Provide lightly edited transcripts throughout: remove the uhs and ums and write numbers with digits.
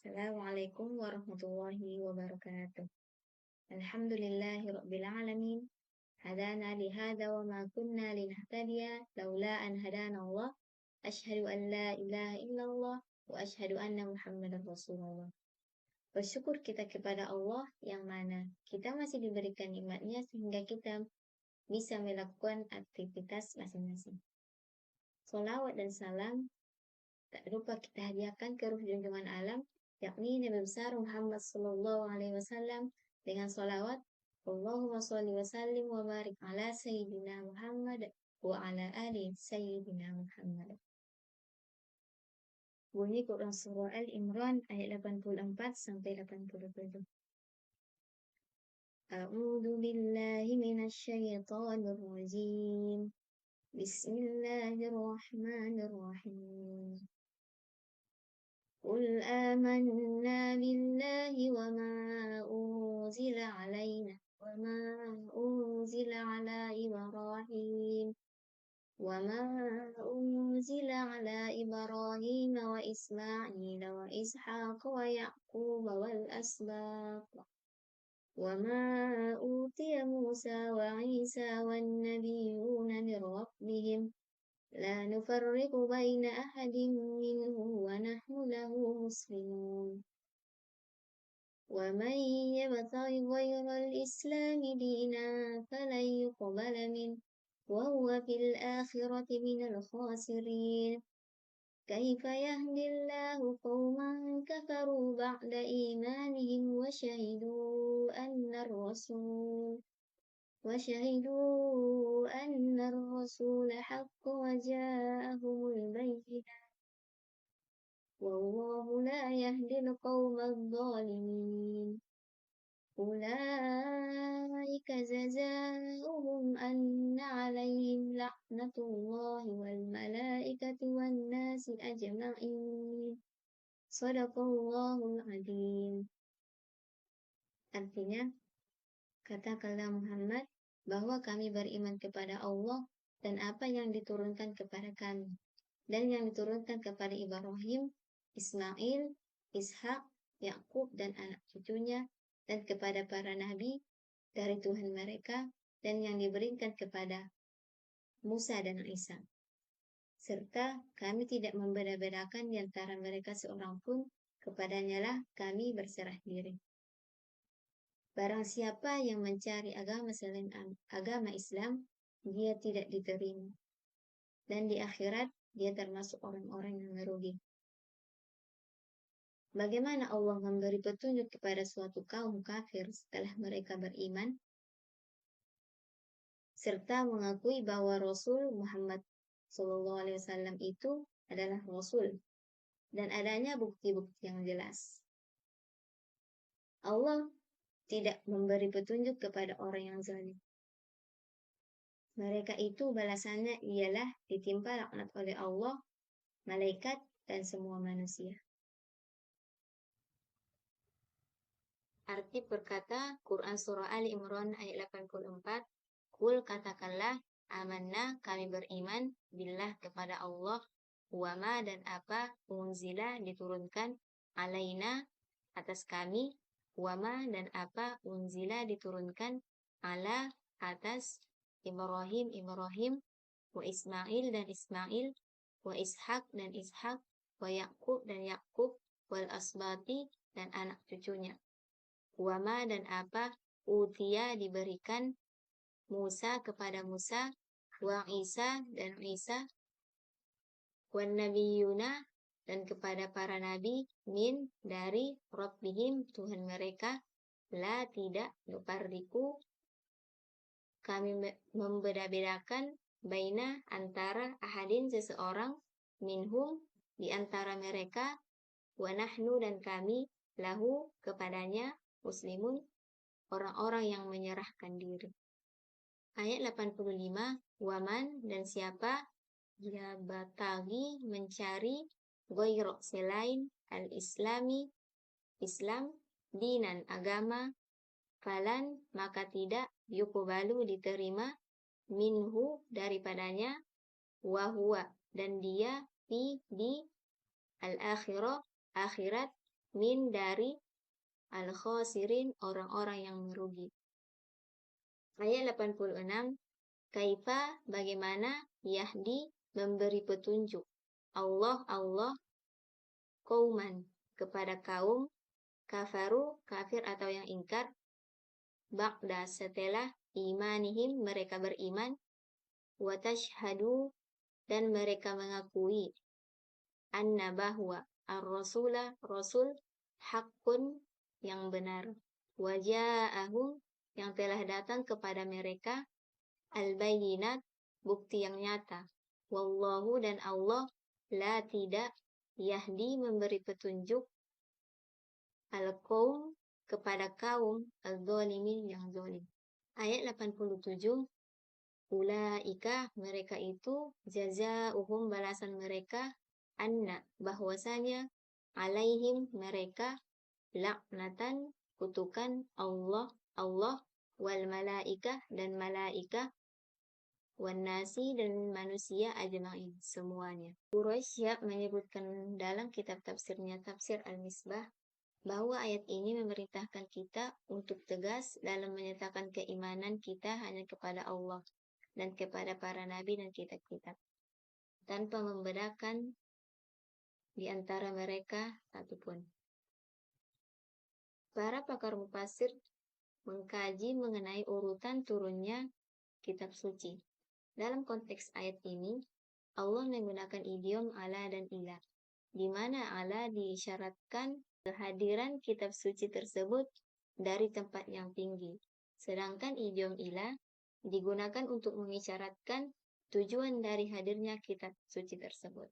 Assalamualaikum warahmatullahi wabarakatuh. Alhamdulillahi rabbil alamin. Hadana li hadha wa ma kunna linahtadiya laula an hadana Allah. Asyhadu an la ilaha illallah wa asyhadu anna Muhammadar Rasulullah. Bersyukur kita kepada Allah yang mana kita masih diberikan nikmatnya sehingga kita bisa melakukan aktivitas masing-masing. Salawat dan salam tak lupa kita hadiahkan ke ruh junjungan alam, yakni Nabi besar Muhammad Sallallahu Alaihi Wasallam dengan salawat Allahumma sholli wa sallim wa barik ala Sayyidina Muhammad wa ala ali Sayyidina Muhammad. Bunyi Quran Surah Al-Imran ayat 84 sampai 87. A'udzu billahi minasy syaithanir rajim. Bismillahirrahmanirrahim. قل آمنا بالله وما أنزل علينا وما أنزل على إبراهيم وإسماعيل وإسحاق ويعقوب والأسباط وما أوتي موسى وعيسى والنبيون من ربهم لا نفرق بين أحد منهم ونحن له مسلمون ومن يبتغ غير الإسلام دينا فلن يقبل منه وهو في الآخرة من الخاسرين كيف يهدي الله قوما كفروا بعد إيمانهم وشهدوا أن الرسول حق وجاءهم البينات والله لا يهدي القوم الظالمين أولئك جزاؤهم أن عليهم لعنة الله والملائكة والناس أجمعين صدق الله العظيم. Artinya, katakanlah Muhammad bahwa kami beriman kepada Allah dan apa yang diturunkan kepada kami, dan yang diturunkan kepada Ibrahim, Ismail, Ishak, Yakub dan anak cucunya, dan kepada para nabi dari Tuhan mereka, dan yang diberikan kepada Musa dan Isa. Serta kami tidak membeda-bedakan di antara mereka seorang pun, kepadanya lah kami berserah diri. Barang siapa yang mencari agama selain agama Islam, dia tidak diterima. Dan di akhirat, dia termasuk orang-orang yang merugi. Bagaimana Allah memberi petunjuk kepada suatu kaum kafir setelah mereka beriman, serta mengakui bahwa Rasul Muhammad SAW itu adalah Rasul, dan adanya bukti-bukti yang jelas. Allah tidak memberi petunjuk kepada orang yang zalim. Mereka itu balasannya ialah ditimpa laknat oleh Allah, malaikat, dan semua manusia. Arti berkata Quran Surah Ali Imran ayat 84, Kul katakanlah, amanna kami beriman, billah kepada Allah, wama dan apa, unzila diturunkan, alaina atas kami, wama dan apa, unzila diturunkan, ala atas Ibrahim, wa Ismail dan Ismail, wa Ishak dan Ishak, wa Yakub dan Yakub, wal asbati dan anak cucunya. Wama dan apa, utia diberikan, Musa kepada Musa, wa Isa dan Isa, wan nabiyuna dan kepada para nabi, min dari Rabbihim Tuhan mereka, la tidak nufarriku kami membeda-bedakan baina antara ahadin seseorang, minhum di antara mereka, wa nahnu dan kami, lahu kepadanya, muslimun orang-orang yang menyerahkan diri. Ayat 85, waman dan siapa ya batagi mencari ghaira selain al-islami Islam, dinan agama, falan maka tidak yuqbalu diterima, minhu daripadanya, wahwa dan dia di al-akhirah akhirat, min dari al-khasirin, orang-orang yang merugi. Ayat 86, kaifa, bagaimana, yahdi, memberi petunjuk. Allah qauman, kepada kaum, kafaru, kafir atau yang ingkar, ba'da, setelah, imanihim, mereka beriman, wa tashhadu, dan mereka mengakui, anna bahwa ar-rasula, rasul, haqqun, yang benar, wa ja'ahum, yang telah datang kepada mereka, al-bayyinat, bukti yang nyata, wallahu, dan Allah, la, tidak, yahdi, memberi petunjuk, al-qaum, kepada kaum, al-zalimin, yang zalim. Ayat 87, ulaika, mereka itu, jazaa'uhum, balasan mereka, anna, bahwasanya, alaihim, mereka, laknatan, kutukan Allah, wal malaikah, dan malaikah, wan nasi, dan manusia ajma'in, semuanya. Quraisy menyebutkan dalam kitab tafsirnya, Tafsir Al-Misbah, bahwa ayat ini memerintahkan kita untuk tegas dalam menyatakan keimanan kita hanya kepada Allah dan kepada para nabi dan kitab-kitab, tanpa membedakan di antara mereka satupun. Para pakar mufasir mengkaji mengenai urutan turunnya kitab suci. Dalam konteks ayat ini, Allah menggunakan idiom ala dan ila, di mana ala diisyaratkan kehadiran kitab suci tersebut dari tempat yang tinggi, sedangkan idiom ila digunakan untuk mengisyaratkan tujuan dari hadirnya kitab suci tersebut.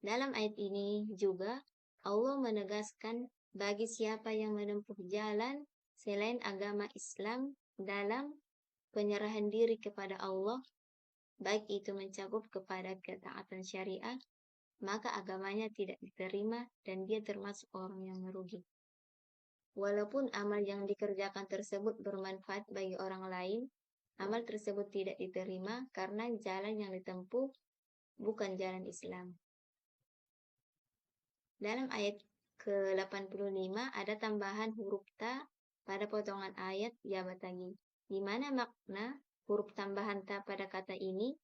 Dalam ayat ini juga Allah menegaskan bagi siapa yang menempuh jalan selain agama Islam dalam penyerahan diri kepada Allah, baik itu mencakup kepada ketaatan syariah, maka agamanya tidak diterima dan dia termasuk orang yang merugi. Walaupun amal yang dikerjakan tersebut bermanfaat bagi orang lain, amal tersebut tidak diterima karena jalan yang ditempuh bukan jalan Islam. Dalam ayat ke-85 ada tambahan huruf ta pada potongan ayat ya batagi, di mana makna huruf tambahan ta pada kata ini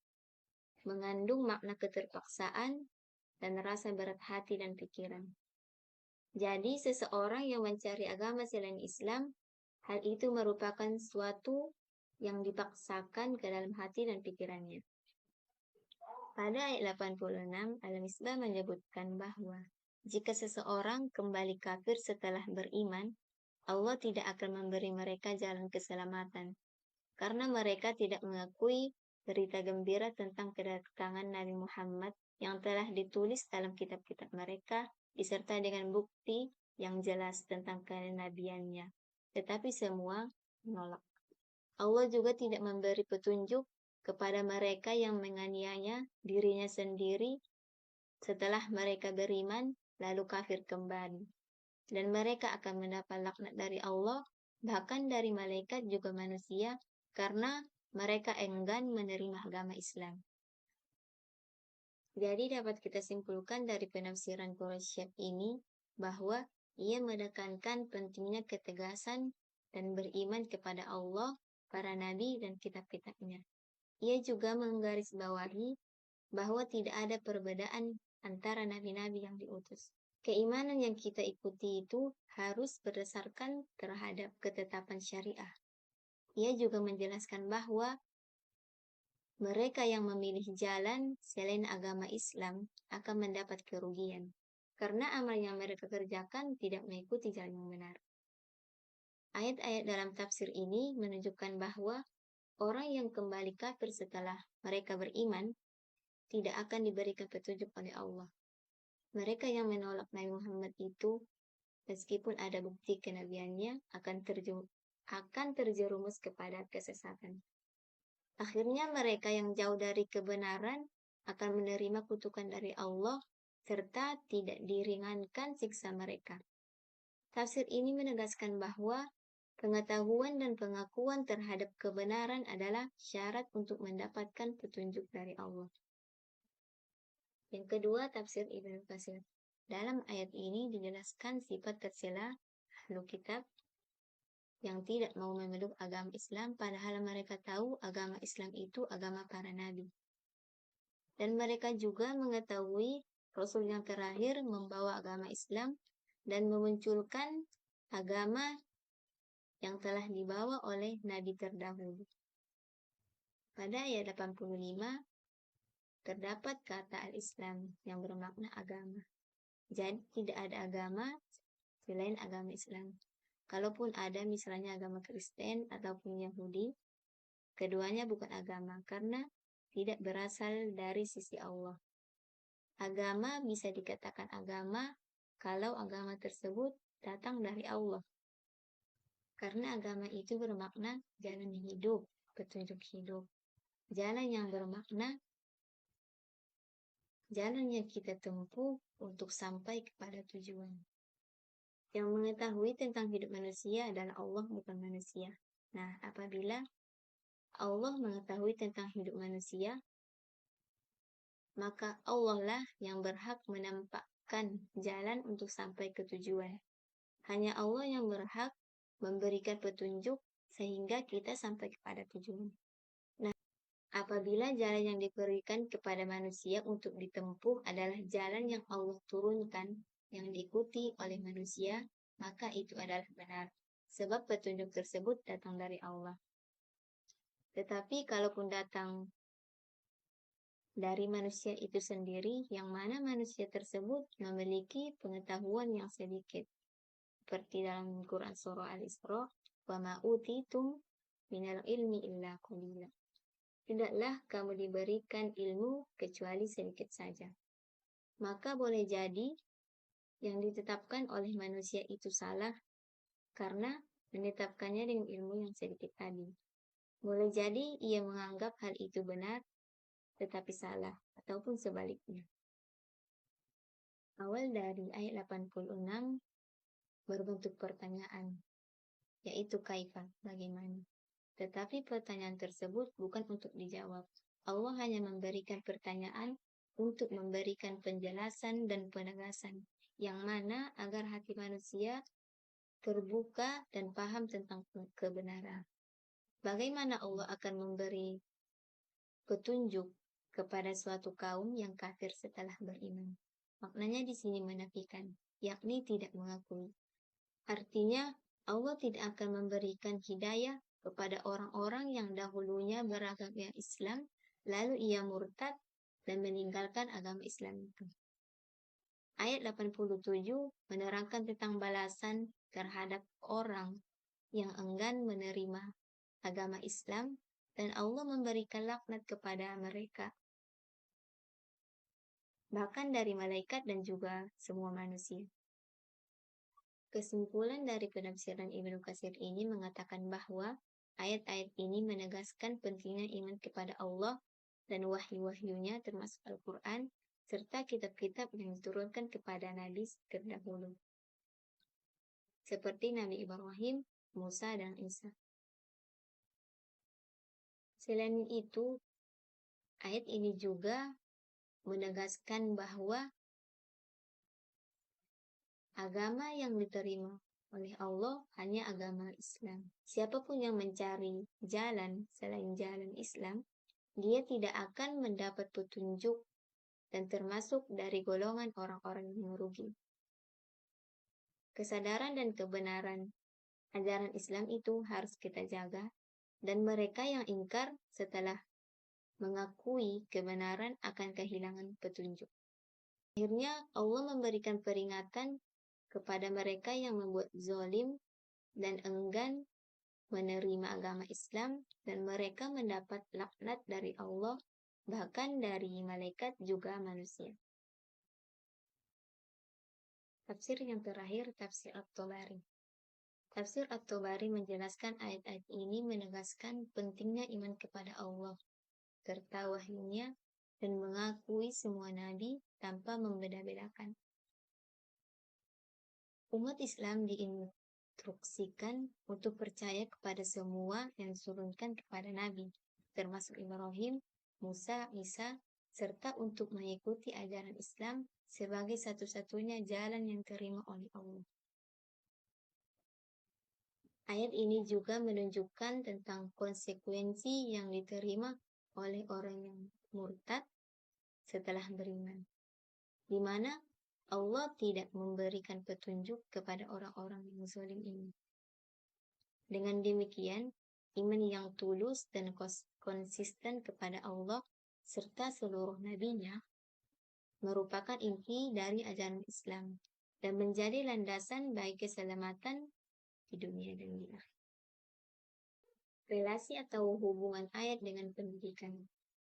mengandung makna keterpaksaan dan rasa berat hati dan pikiran. Jadi seseorang yang mencari agama selain Islam, hal itu merupakan suatu yang dipaksakan ke dalam hati dan pikirannya. Pada ayat 86, Al-Misbah menyebutkan bahwa jika seseorang kembali kafir setelah beriman, Allah tidak akan memberi mereka jalan keselamatan, karena mereka tidak mengakui berita gembira tentang kedatangan Nabi Muhammad yang telah ditulis dalam kitab-kitab mereka, disertai dengan bukti yang jelas tentang kenabiannya. Tetapi semua menolak. Allah juga tidak memberi petunjuk kepada mereka yang menganiaya dirinya sendiri setelah mereka beriman lalu kafir kembali. Dan mereka akan mendapat laknat dari Allah, bahkan dari malaikat juga manusia, karena mereka enggan menerima agama Islam. Jadi dapat kita simpulkan dari penafsiran Quraisy ini bahwa ia menekankan pentingnya ketegasan dan beriman kepada Allah, para nabi, dan kitab-kitabnya. Ia juga menggarisbawahi bahwa tidak ada perbedaan antara nabi-nabi yang diutus. Keimanan yang kita ikuti itu harus berdasarkan terhadap ketetapan syariah. Ia juga menjelaskan bahwa mereka yang memilih jalan selain agama Islam akan mendapat kerugian, karena amal yang mereka kerjakan tidak mengikuti jalan yang benar. Ayat-ayat dalam tafsir ini menunjukkan bahwa orang yang kembali kafir setelah mereka beriman tidak akan diberikan petunjuk oleh Allah. Mereka yang menolak Nabi Muhammad itu, meskipun ada bukti kenabiannya, akan terjerumus kepada kesesatan. Akhirnya mereka yang jauh dari kebenaran akan menerima kutukan dari Allah, serta tidak diringankan siksa mereka. Tafsir ini menegaskan bahwa pengetahuan dan pengakuan terhadap kebenaran adalah syarat untuk mendapatkan petunjuk dari Allah. Yang kedua, tafsir Ibnu Katsir. Dalam ayat ini dijelaskan sifat tercela ahlu kitab yang tidak mau memeluk agama Islam, padahal mereka tahu agama Islam itu agama para nabi. Dan mereka juga mengetahui Rasul yang terakhir membawa agama Islam dan memunculkan agama yang telah dibawa oleh nabi terdahulu. Pada ayat 85 terdapat kata al-Islam yang bermakna agama. Jadi tidak ada agama selain agama Islam. Kalaupun ada misalnya agama Kristen ataupun Yahudi, keduanya bukan agama karena tidak berasal dari sisi Allah. Agama bisa dikatakan agama kalau agama tersebut datang dari Allah. Karena agama itu bermakna jalan hidup, petunjuk hidup. Jalan yang bermakna jalan yang kita tempuh untuk sampai kepada tujuan. Yang mengetahui tentang hidup manusia adalah Allah, bukan manusia. Nah, apabila Allah mengetahui tentang hidup manusia, maka Allah lah yang berhak menampakkan jalan untuk sampai ke tujuan. Hanya Allah yang berhak memberikan petunjuk sehingga kita sampai kepada tujuan. Nah, apabila jalan yang diberikan kepada manusia untuk ditempuh adalah jalan yang Allah turunkan, yang diikuti oleh manusia, maka itu adalah benar. Sebab petunjuk tersebut datang dari Allah. Tetapi kalaupun datang dari manusia itu sendiri, yang mana manusia tersebut memiliki pengetahuan yang sedikit. Seperti dalam Quran Surah Al-Isra, وَمَا أُوتِيتُمْ مِنَ الْعِلْمِ إِلَّا قَلِيلًا. Tidaklah kamu diberikan ilmu kecuali sedikit saja. Maka boleh jadi yang ditetapkan oleh manusia itu salah karena menetapkannya dengan ilmu yang sedikit tadi. Boleh jadi ia menganggap hal itu benar tetapi salah, ataupun sebaliknya. Awal dari ayat 86 berbentuk pertanyaan, yaitu kaifa, bagaimana. Tetapi pertanyaan tersebut bukan untuk dijawab. Allah hanya memberikan pertanyaan untuk memberikan penjelasan dan penegasan, yang mana agar hati manusia terbuka dan paham tentang kebenaran. Bagaimana Allah akan memberi petunjuk kepada suatu kaum yang kafir setelah beriman. Maknanya di sini menafikan, yakni tidak mengakui. Artinya, Allah tidak akan memberikan hidayah kepada orang-orang yang dahulunya beragama Islam, lalu ia murtad dan meninggalkan agama Islam itu. Ayat 87 menerangkan tentang balasan terhadap orang yang enggan menerima agama Islam, dan Allah memberikan laknat kepada mereka, bahkan dari malaikat dan juga semua manusia. Kesimpulan dari penafsiran Ibnu Katsir ini mengatakan bahwa ayat-ayat ini menegaskan pentingnya iman kepada Allah dan wahyu-wahyunya termasuk Al-Quran, serta kitab-kitab yang diturunkan kepada Nabi terdahulu, seperti Nabi Ibrahim, Musa, dan Isa. Selain itu, ayat ini juga menegaskan bahwa agama yang diterima oleh Allah hanya agama Islam. Siapapun yang mencari jalan selain jalan Islam, dia tidak akan mendapat petunjuk dan termasuk dari golongan orang-orang yang merugi. Kesadaran dan kebenaran ajaran Islam itu harus kita jaga, dan mereka yang ingkar setelah mengakui kebenaran akan kehilangan petunjuk. Akhirnya Allah memberikan peringatan kepada mereka yang membuat zalim dan enggan menerima agama Islam, dan mereka mendapat laknat dari Allah, bahkan dari malaikat juga manusia. Tafsir yang terakhir, tafsir At-Tabari. Tafsir At-Tabari menjelaskan ayat-ayat ini menegaskan pentingnya iman kepada Allah serta wahyunya dan mengakui semua nabi tanpa membeda-bedakan. Umat Islam diinstruksikan untuk percaya kepada semua yang diturunkan kepada nabi, termasuk Ibrahim, Musa, Isa, serta untuk mengikuti ajaran Islam sebagai satu-satunya jalan yang terima oleh Allah. Ayat ini juga menunjukkan tentang konsekuensi yang diterima oleh orang yang murtad setelah beriman, di mana Allah tidak memberikan petunjuk kepada orang-orang yang zalim ini. Dengan demikian, iman yang tulus dan konsisten kepada Allah serta seluruh nabinya merupakan inti dari ajaran Islam dan menjadi landasan bagi keselamatan di dunia dan di akhirat. Relasi atau hubungan ayat dengan pendidikan.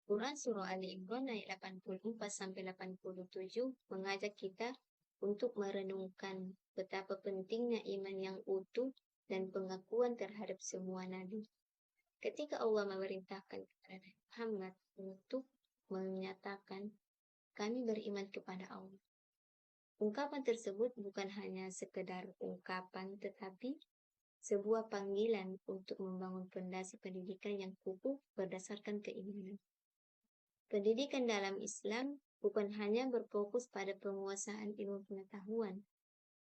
Quran Surah Ali Imran ayat 84-87 mengajak kita untuk merenungkan betapa pentingnya iman yang utuh dan pengakuan terhadap semua nabi. Ketika Allah memerintahkan kepada Muhammad untuk menyatakan kami beriman kepada Allah. Ungkapan tersebut bukan hanya sekedar ungkapan, tetapi sebuah panggilan untuk membangun fondasi pendidikan yang kukuh berdasarkan keimanan. Pendidikan dalam Islam bukan hanya berfokus pada penguasaan ilmu pengetahuan,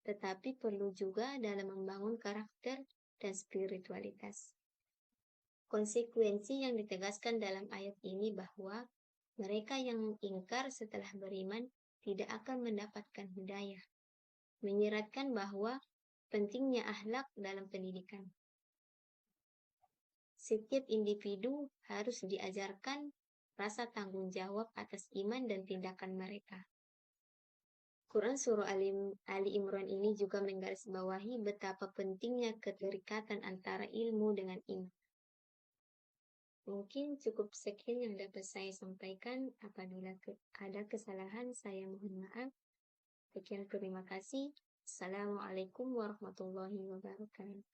tetapi perlu juga dalam membangun karakter dan spiritualitas. Konsekuensi yang ditegaskan dalam ayat ini bahwa mereka yang ingkar setelah beriman tidak akan mendapatkan hidayah, menyeratkan bahwa pentingnya akhlak dalam pendidikan. Setiap individu harus diajarkan rasa tanggung jawab atas iman dan tindakan mereka. Quran Surah Ali Imran ini juga menggarisbawahi betapa pentingnya keterikatan antara ilmu dengan iman. Mungkin cukup sekian yang dapat saya sampaikan. Apabila ada kesalahan, saya mohon maaf. Sekian, terima kasih. Assalamualaikum warahmatullahi wabarakatuh.